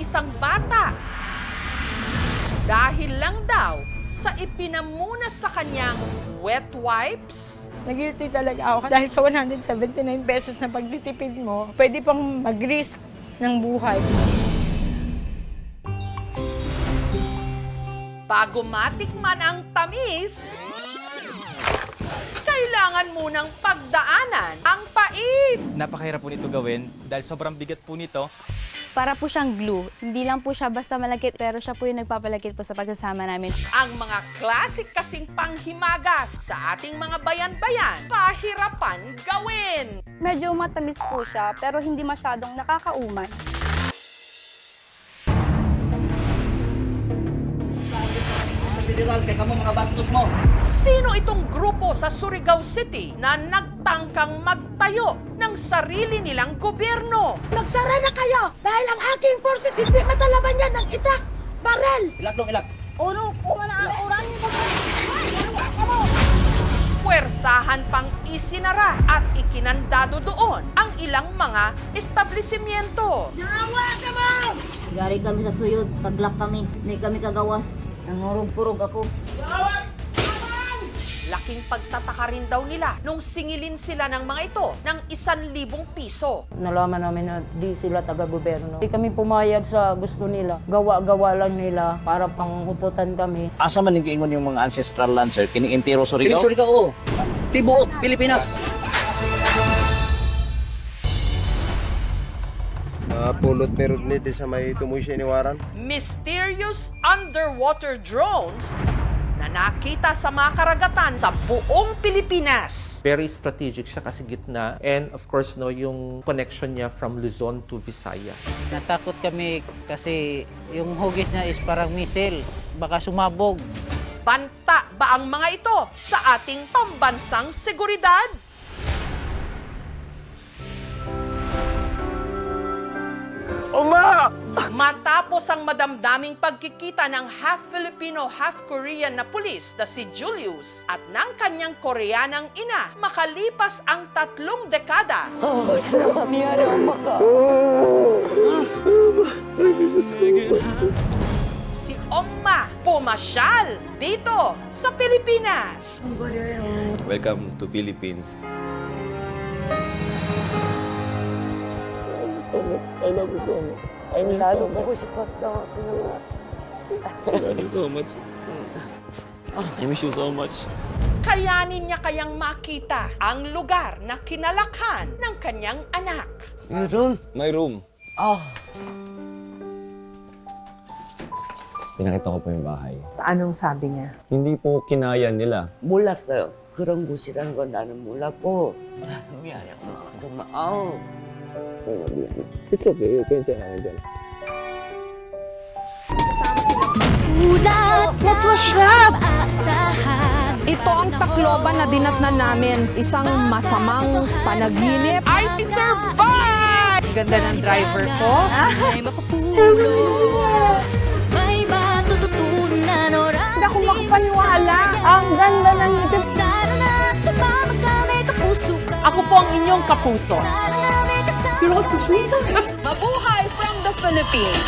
isang bata. Dahil lang daw sa ipinamunas sa kanyang wet wipes. Nag-guilty talaga ako dahil sa 179 pesos na pagtitipid mo, pwede pang mag-risk ng buhay. Bago matikman ang tamis, kailangan munang pagdaanan ang pait. Napakahirap po nito gawin dahil sobrang bigat po nito. Para po siyang glue. Hindi lang po siya basta malagkit, pero siya po yung nagpapalagkit po sa pagsasama namin. Ang mga classic kasing panghimagas sa ating mga bayan-bayan, pahirapan gawin. Medyo matamis po siya, pero hindi masyadong nakakaumay. Kaya kamo mga bastos mo. Sino itong grupo sa Surigao City na nagtangkang magtayo ng sarili nilang gobyerno? Magsara na kayo dahil ang aking forces hindi matalaban yan ng itak, barel. Ilak dong, ilak. Puwersahan pang isinara at ikinandado doon ang ilang mga establishmento. Gari kami sa suyod, taglak kami. Hindi kami kagawas. Nangurog-purog ako. Laking pagtataka rin daw nila nung singilin sila ng mga ito ng 1,000 piso. Nalaman namin na di sila taga-gobyerno. Hindi kami pumayag sa gusto nila. Gawa-gawa lang nila para pangututan kami. Asa man nag-iingon yung mga ancestral land, sir? Kini-intero Surigao? Pinisuri ka, oo. Tibuok, Pilipinas. Pulot ni Rodney di sa may tumoy siya iniwaran. Mysterious underwater drones na nakita sa mga karagatan sa buong Pilipinas. Very strategic siya kasi gitna, and of course no yung connection niya from Luzon to Visayas. Natakot kami kasi yung hugis niya is parang missile. Baka sumabog. Banta ba ang mga ito sa ating pambansang seguridad? Uma! Matapos ang madamdaming pagkikita ng half-Filipino, half-Korean na pulis na si Julius at ng kanyang Koreanang ina makalipas ang 3 dekada. Si Oma pumasyal dito sa Pilipinas. Welcome to Philippines. I love you so much. I miss you so much. I love you so much. I miss you so much. Kayanin niya kayang makita ang lugar na kinalakhan ng kanyang anak. Your room? My room. Pinakita ko po yung bahay. Anong sabi niya? Hindi po kinaya nila. 몰랐어요. 그런 곳이라는 건 나는 몰랐고. 미안해. 정말 아우. It's okay. 괜찮아, 괜찮아. What was that? Ito ang Tacloban na dinatnan namin. Isang masamang panaginip. I survived! Ganda ng driver ko. Hindi ako makapaniwala. Ang ganda ng ngiti. Ako po ang inyong kapuso. Mabuhay from the Philippines!